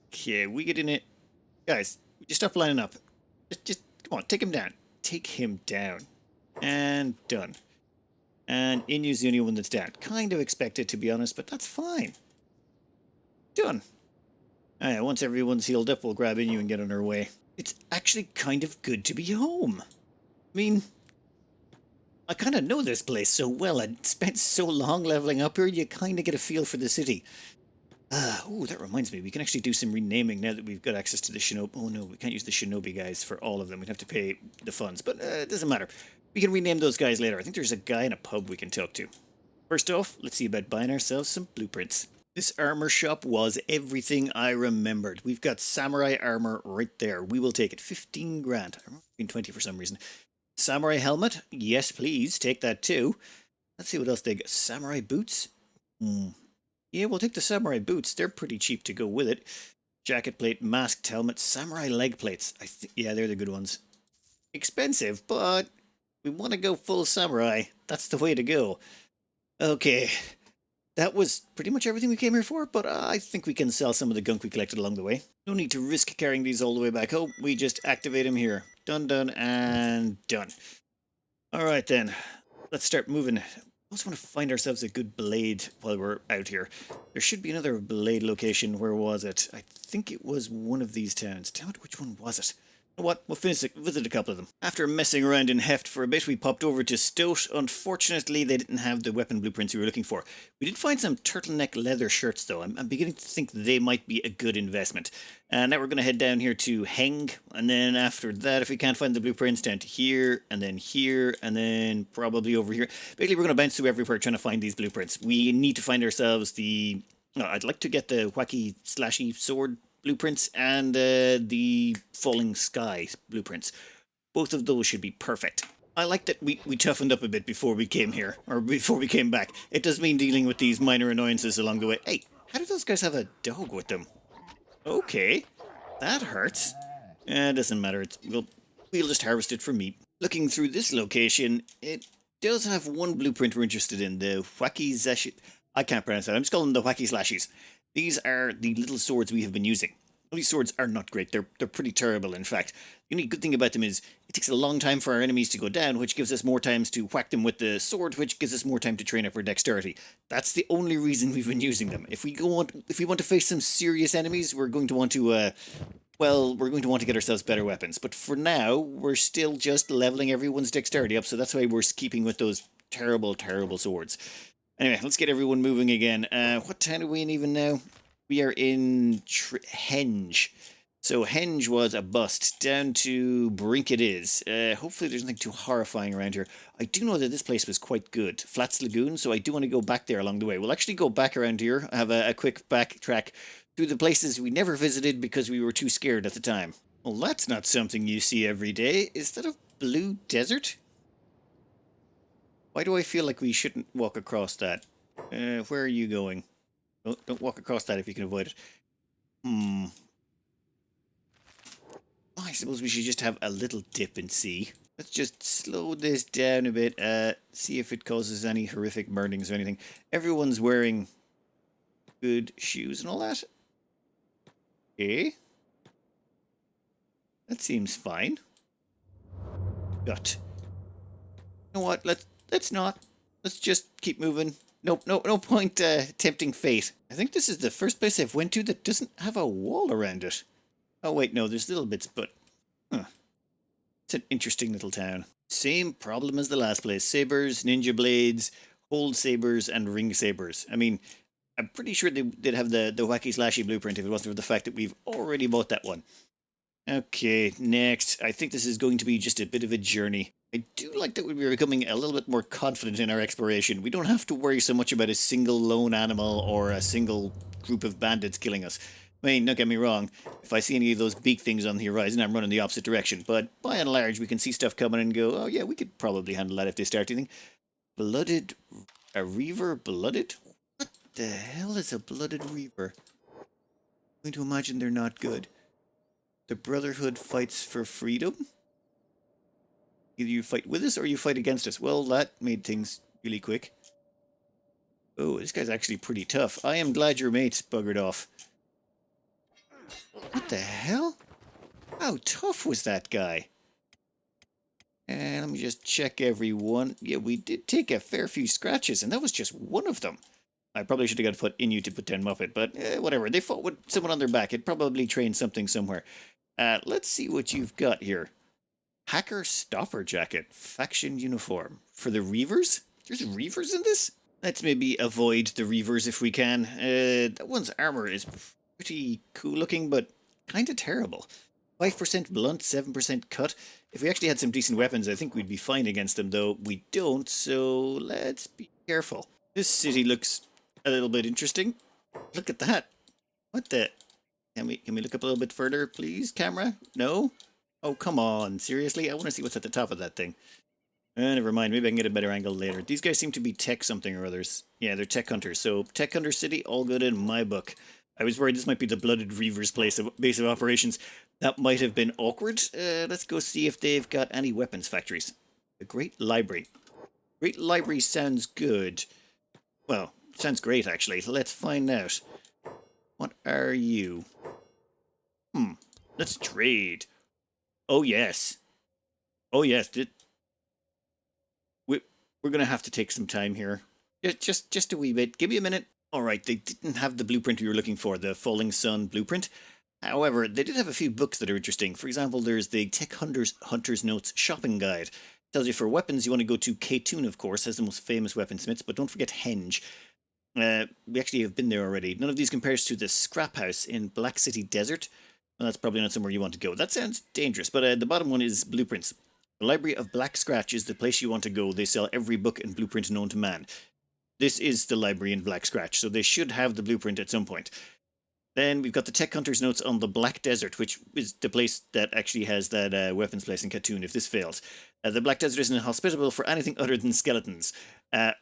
Okay, we get in it. Guys, just stop lining up. Just come on, take him down. Take him down. And done. And Inu's the only one that's down. Kind of expected, to be honest, but that's fine. Done. Alright, once everyone's healed up, we'll grab Inu and get on our way. It's actually kind of good to be home. I mean, I kind of know this place so well. I spent so long leveling up here, you kind of get a feel for the city. Oh, that reminds me, we can actually do some renaming now that we've got access to the shinobi. Oh no, we can't use the shinobi guys for all of them. We'd have to pay the funds, but it doesn't matter. We can rename those guys later. I think there's a guy in a pub we can talk to. First off, let's see about buying ourselves some blueprints. This armor shop was everything I remembered. We've got samurai armor right there. We will take it. 15 grand. I remember 20 for some reason. Samurai helmet. Yes, please. Take that too. Let's see what else they got. Samurai boots. Yeah, we'll take the samurai boots. They're pretty cheap to go with it. Jacket plate, masked helmet, samurai leg plates. Yeah, they're the good ones. Expensive, but we want to go full samurai. That's the way to go. Okay. That was pretty much everything we came here for, but I think we can sell some of the gunk we collected along the way. No need to risk carrying these all the way back home. We just activate them here. Done, done, and done. Alright then. Let's start moving. I also want to find ourselves a good blade while we're out here. There should be another blade location. Where was it? I think it was one of these towns. Damn it, which one was it? You know what? We'll visit a couple of them. After messing around in Heft for a bit, we popped over to Stoat. Unfortunately, they didn't have the weapon blueprints we were looking for. We did find some turtleneck leather shirts, though. I'm beginning to think they might be a good investment. And now we're going to head down here to Heng. And then after that, if we can't find the blueprints, down to here, and then probably over here. Basically, we're going to bounce through everywhere trying to find these blueprints. We need to find ourselves the... I'd like to get the wacky slashy sword blueprints and the falling sky blueprints. Both of those should be perfect. I like that we toughened up a bit before we came here, or before we came back. It does mean dealing with these minor annoyances along the way. Hey, how do those guys have a dog with them? Okay, that hurts. It doesn't matter. We'll just harvest it for meat. Looking through this location, it does have one blueprint we're interested in, the wacky zashi... I can't pronounce that. I'm just calling them the wacky slashies. These are the little swords we have been using. Well, these swords are not great. They're pretty terrible, in fact. The only good thing about them is it takes a long time for our enemies to go down, which gives us more times to whack them with the sword, which gives us more time to train up our dexterity. That's the only reason we've been using them. If we want to face some serious enemies, we're going to want to we're going to want to get ourselves better weapons. But for now, we're still just leveling everyone's dexterity up, so that's why we're keeping with those terrible, terrible swords. Anyway, let's get everyone moving again. What town are we in even now? We are in Henge. So Henge was a bust. Down to Brink it is. Hopefully there's nothing too horrifying around here. I do know that this place was quite good. Flats Lagoon, so I do want to go back there along the way. We'll actually go back around here, have a quick backtrack through the places we never visited because we were too scared at the time. Well, that's not something you see every day. Is that a blue desert? Why do I feel like we shouldn't walk across that? Where are you going? Don't walk across that if you can avoid it. I suppose we should just have a little dip and see. Let's just slow this down a bit. See if it causes any horrific burnings or anything. Everyone's wearing good shoes and all that. Okay. That seems fine. Gut. You know what? Let's not. Let's just keep moving. No point tempting fate. I think this is the first place I've went to that doesn't have a wall around it. Oh wait, no, there's little bits, but it's an interesting little town. Same problem as the last place. Sabers, ninja blades, hold sabers, and ring sabers. I mean, I'm pretty sure they'd have the wacky slashy blueprint if it wasn't for the fact that we've already bought that one. Okay, next. I think this is going to be just a bit of a journey. I do like that we're becoming a little bit more confident in our exploration. We don't have to worry so much about a single lone animal or a single group of bandits killing us. I mean, don't get me wrong, if I see any of those big things on the horizon, I'm running the opposite direction. But by and large, we can see stuff coming and go, oh yeah, we could probably handle that if they start anything. Blooded... A reaver blooded? What the hell is a blooded reaver? I'm going to imagine they're not good. The Brotherhood fights for freedom? Either you fight with us or you fight against us. Well, that made things really quick. Oh, this guy's actually pretty tough. I am glad your mate's buggered off. What the hell? How tough was that guy? And let me just check everyone. Yeah, we did take a fair few scratches, and that was just one of them. I probably should have got to put Inu to put down Muppet, but whatever. They fought with someone on their back. It probably trained something somewhere. Let's see what you've got here. Hacker Stopper Jacket. Faction Uniform. For the reavers? There's reavers in this? Let's maybe avoid the reavers if we can. That one's armor is pretty cool looking, but kind of terrible. 5% blunt, 7% cut. If we actually had some decent weapons, I think we'd be fine against them, though we don't, so let's be careful. This city looks a little bit interesting. Look at that. What the... Can we look up a little bit further, please, camera? No? Oh, come on. Seriously? I want to see what's at the top of that thing. Never mind. Maybe I can get a better angle later. These guys seem to be tech something or others. Yeah, they're tech hunters. So, Tech Hunter City, all good in my book. I was worried this might be the Blooded Reavers' base of operations. That might have been awkward. Let's go see if they've got any weapons factories. The Great Library. Great Library sounds good. Well, sounds great, actually. Let's find out. What are you? Let's trade. Oh, yes. Oh, yes. We're going to have to take some time here. Just a wee bit. Give me a minute. All right, they didn't have the blueprint we were looking for, the Falling Sun blueprint. However, they did have a few books that are interesting. For example, there's the Tech Hunter's Notes Shopping Guide. It tells you for weapons, you want to go to K-Tune, of course, has the most famous weaponsmiths, but don't forget Henge. We actually have been there already. None of these compares to the Scrap House in Black City Desert. Well, that's probably not somewhere you want to go. That sounds dangerous, but the bottom one is blueprints. The Library of Black Scratch is the place you want to go. They sell every book and blueprint known to man. This is the library in Black Scratch, so they should have the blueprint at some point. Then we've got the Tech Hunter's Notes on the Black Desert, which is the place that actually has that weapons place in Katoon, if this fails. The Black Desert isn't hospitable for anything other than skeletons.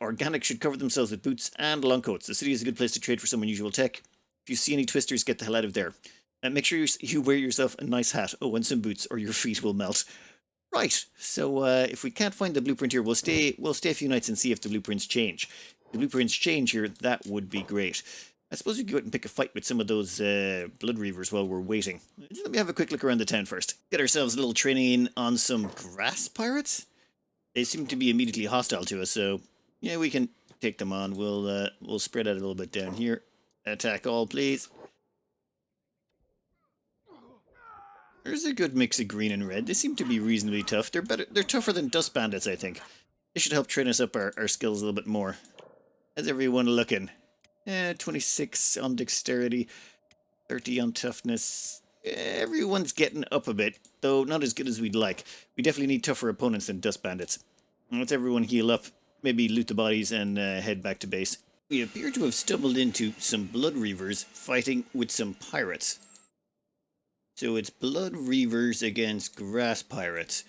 Organic should cover themselves with boots and long coats. The city is a good place to trade for some unusual tech. If you see any twisters, get the hell out of there. Make sure you wear yourself a nice hat, and some boots, or your feet will melt. Right, so if we can't find the blueprint here, we'll stay a few nights and see if the blueprints change. If the blueprints change here, that would be great. I suppose we could go out and pick a fight with some of those blood reavers while we're waiting. Let me have a quick look around the town first. Get ourselves a little training on some grass pirates. They seem to be immediately hostile to us, so yeah, we can take them on. We'll spread out a little bit down here. Attack all, please. There's a good mix of green and red. They seem to be reasonably tough. They're tougher than dust bandits, I think. They should help train us up our skills a little bit more. How's everyone looking? 26 on dexterity, 30 on toughness. Everyone's getting up a bit, though not as good as we'd like. We definitely need tougher opponents than dust bandits. Let's everyone heal up, maybe loot the bodies and head back to base. We appear to have stumbled into some blood reavers fighting with some pirates. So it's blood reavers against grass pirates.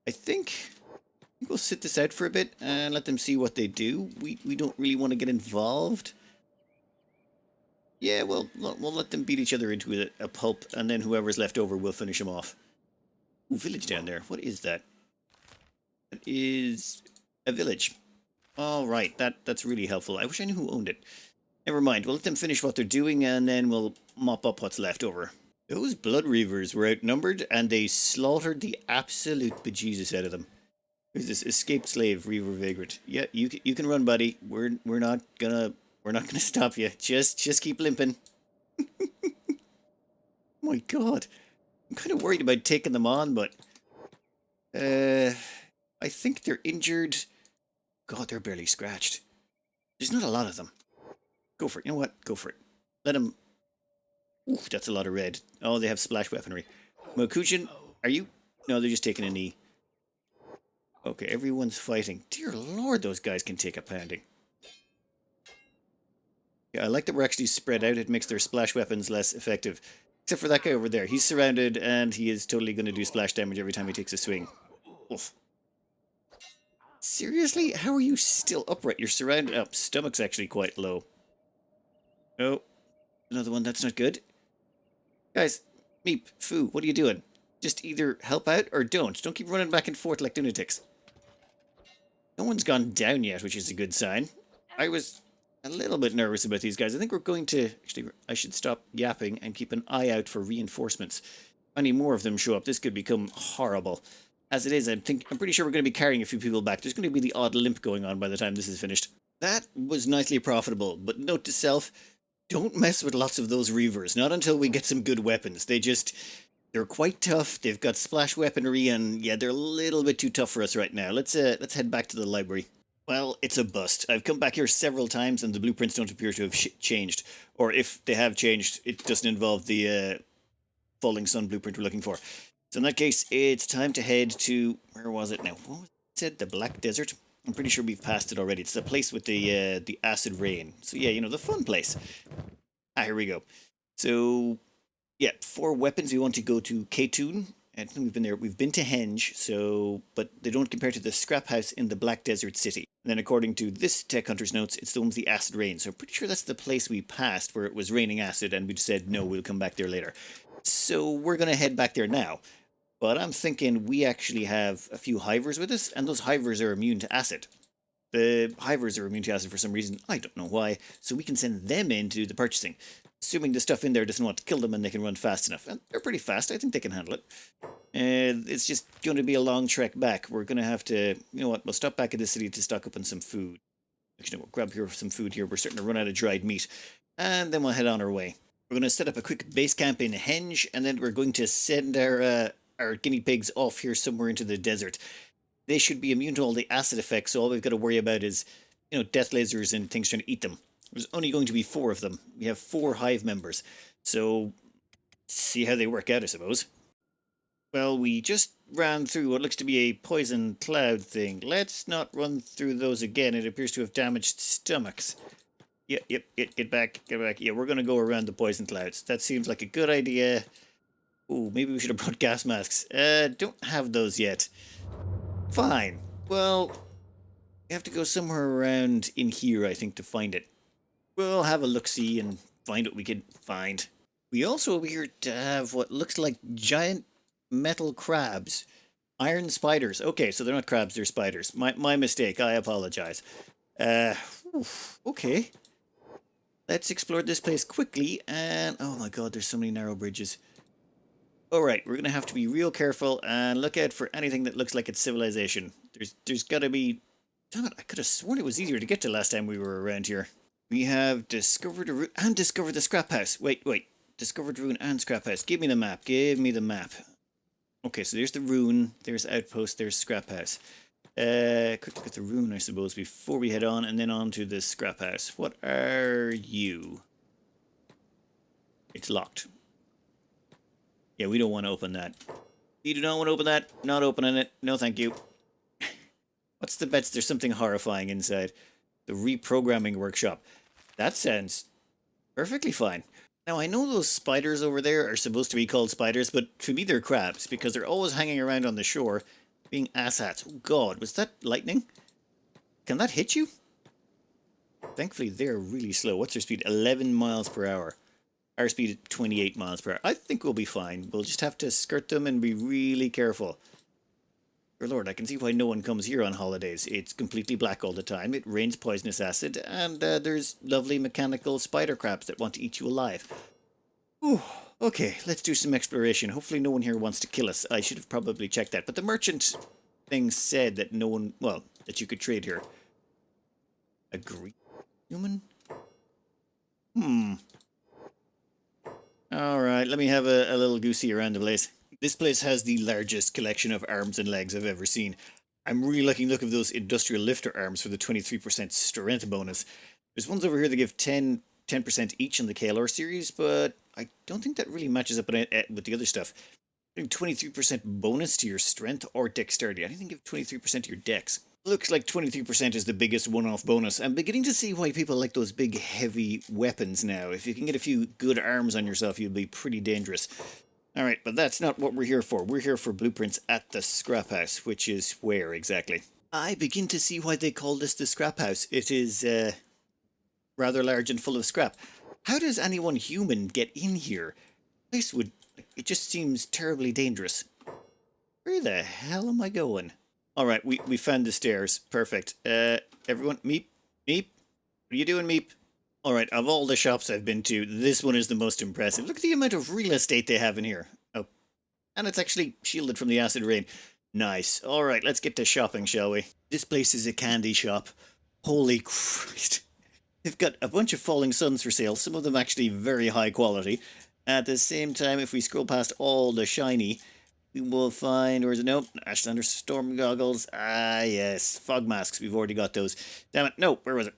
I think we'll sit this out for a bit and let them see what they do. We don't really want to get involved. Yeah, we'll let them beat each other into a pulp, and then whoever's left over will finish them off. Ooh, village down there. What is that? That is a village. All right, that's really helpful. I wish I knew who owned it. Never mind. We'll let them finish what they're doing, and then we'll mop up what's left over. Those blood reavers were outnumbered, and they slaughtered the absolute bejesus out of them. Who's this escaped slave, reaver vagrant? Yeah, you can run, buddy. We're not gonna stop you. Just keep limping. My God, I'm kind of worried about taking them on, but I think they're injured. God, they're barely scratched. There's not a lot of them. Go for it. You know what? Go for it. Let them. Ooh, that's a lot of red. Oh, they have splash weaponry. Mokuchin, are you? No, they're just taking a knee. Okay, everyone's fighting. Dear Lord, those guys can take a pounding. Yeah, I like that we're actually spread out. It makes their splash weapons less effective. Except for that guy over there. He's surrounded, and he is totally going to do splash damage every time he takes a swing. Oof. Seriously? How are you still upright? You're surrounded. Oh, stomach's actually quite low. Oh, another one. That's not good. Guys, Meep, Foo, what are you doing? Just either help out or don't. Don't keep running back and forth like lunatics. No one's gone down yet, which is a good sign. I was a little bit nervous about these guys. I think we're going to... Actually, I should stop yapping and keep an eye out for reinforcements. If any more of them show up, this could become horrible. As it is, I'm pretty sure we're going to be carrying a few people back. There's going to be the odd limp going on by the time this is finished. That was nicely profitable, but note to self, don't mess with lots of those reavers. Not until we get some good weapons. They're quite tough. They've got splash weaponry, and yeah, they're a little bit too tough for us right now. Let's head back to the library. Well, it's a bust. I've come back here several times, and the blueprints don't appear to have changed. Or if they have changed, it doesn't involve the falling sun blueprint we're looking for. So in that case, it's time to head to... Where was it now? What was it said? The Black Desert? I'm pretty sure we've passed it already. It's the place with the acid rain. So yeah, you know, the fun place. Ah, here we go. So... yeah, for weapons, we want to go to K-Tune. I think we've been there. We've been to Henge, so... but they don't compare to the scrap house in the Black Desert City. And then according to this Tech Hunter's notes, it's the one with the acid rain. So I'm pretty sure that's the place we passed where it was raining acid and we just said, no, we'll come back there later. So we're going to head back there now. But I'm thinking we actually have a few hivers with us, and those hivers are immune to acid. The hivers are immune to acid for some reason. I don't know why. So we can send them in to do the purchasing. Assuming the stuff in there doesn't want to kill them and they can run fast enough. And they're pretty fast. I think they can handle it. It's just going to be a long trek back. We're going to have to... You know what? We'll stop back at the city to stock up on some food. Actually, we'll grab here some food here. We're starting to run out of dried meat. And then we'll head on our way. We're going to set up a quick base camp in Henge. And then we're going to send our guinea pigs off here somewhere into the desert. They should be immune to all the acid effects. So all we've got to worry about is, you know, death lasers and things trying to eat them. There's only going to be 4 of them. We have 4 hive members. So, see how they work out, I suppose. Well, we just ran through what looks to be a poison cloud thing. Let's not run through those again. It appears to have damaged stomachs. Yep, get back. Yeah, we're going to go around the poison clouds. That seems like a good idea. Ooh, maybe we should have brought gas masks. Don't have those yet. Fine. Well, we have to go somewhere around in here, I think, to find it. We'll have a look-see and find what we can find. We also appear to have what looks like giant metal crabs. Iron spiders. Okay, so they're not crabs, they're spiders. My mistake, I apologize. Okay. Let's explore this place quickly, and... oh my god, there's so many narrow bridges. Alright, we're gonna have to be real careful and look out for anything that looks like it's civilization. There's gotta be... damn it, I could have sworn it was easier to get to last time we were around here. We have discovered a route and discovered the scrap house. Wait. Discovered ruin and scrap house. Give me the map. Okay, so there's the ruin, there's outpost, there's scrap house. Quick look at the ruin, I suppose, before we head on, and then on to the scrap house. What are you? It's locked. Yeah, we don't want to open that. You do not want to open that? Not opening it. No, thank you. What's the bets? There's something horrifying inside. The reprogramming workshop. That sounds perfectly fine. Now, I know those spiders over there are supposed to be called spiders, but to me they're crabs, because they're always hanging around on the shore, being asshats. Oh god, was that lightning? Can that hit you? Thankfully, they're really slow. What's their speed? 11 miles per hour. Our speed is 28 miles per hour. I think we'll be fine. We'll just have to skirt them and be really careful. Dear Lord, I can see why no one comes here on holidays. It's completely black all the time. It rains poisonous acid, and there's lovely mechanical spider crabs that want to eat you alive. Ooh, okay, let's do some exploration. Hopefully no one here wants to kill us. I should have probably checked that. But the merchant thing said that no one... well, that you could trade here. A Greek human? Alright, let me have a little goosey around the place. This place has the largest collection of arms and legs I've ever seen. I'm really liking the look of those industrial lifter arms for the 23% strength bonus. There's ones over here that give 10% each in the KLR series, but I don't think that really matches up with the other stuff. Giving 23% bonus to your strength or dexterity. I don't think give 23% to your dex. Looks like 23% is the biggest one-off bonus. I'm beginning to see why people like those big, heavy weapons now. If you can get a few good arms on yourself, you'll be pretty dangerous. Alright, but that's not what we're here for. We're here for blueprints at the scrap house, which is where exactly? I begin to see why they call this the scrap house. It is rather large and full of scrap. How does anyone human get in here? This would... it just seems terribly dangerous. Where the hell am I going? Alright, we found the stairs. Perfect. Everyone, Meep? Meep? What are you doing, Meep? Alright, of all the shops I've been to, this one is the most impressive. Look at the amount of real estate they have in here. Oh, and it's actually shielded from the acid rain. Nice. Alright, let's get to shopping, shall we? This place is a candy shop. Holy Christ. They've got a bunch of falling suns for sale, some of them actually very high quality. At the same time, if we scroll past all the shiny, we will find, or is it? Nope, Ash Thunderstorm goggles. Ah, yes. Fog masks. We've already got those. Damn it. No, where was it?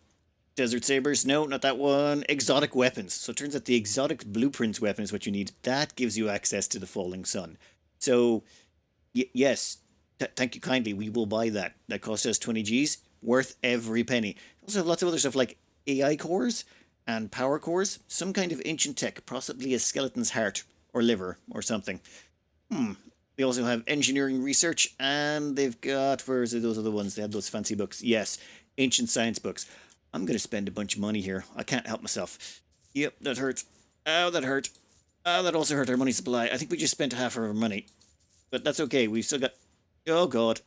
Desert sabers. No, not that one. Exotic weapons. So it turns out the exotic blueprints weapon is what you need. That gives you access to the falling sun. So, yes. Thank you kindly. We will buy that. That cost us 20 G's. Worth every penny. Also have lots of other stuff like AI cores and power cores. Some kind of ancient tech. Possibly a skeleton's heart or liver or something. They also have engineering research, and they've got, where is it, those are the ones, they have those fancy books. Yes, ancient science books. I'm going to spend a bunch of money here. I can't help myself. Yep, that hurt. Oh, that hurt. Oh, that also hurt our money supply. I think we just spent half of our money. But that's okay, we've still got, oh god.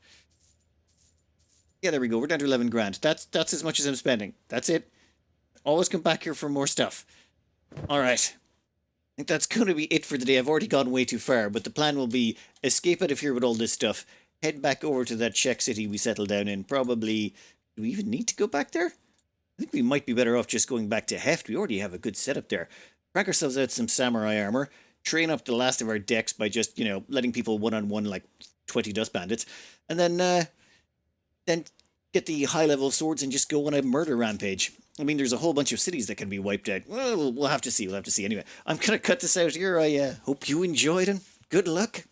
Yeah, there we go, we're down to 11 grand. That's as much as I'm spending. That's it. Always come back here for more stuff. Alright. I think that's going to be it for the day. I've already gone way too far, but the plan will be escape out of here with all this stuff, head back over to that Czech city we settled down in. Probably, do we even need to go back there? I think we might be better off just going back to Heft. We already have a good setup there. Crack ourselves out some samurai armor, train up the last of our decks by just, letting people one-on-one like 20 dust bandits, and then get the high-level swords and just go on a murder rampage. I mean, there's a whole bunch of cities that can be wiped out. Well, we'll have to see. We'll have to see. Anyway, I'm going to cut this out here. I hope you enjoyed, and good luck.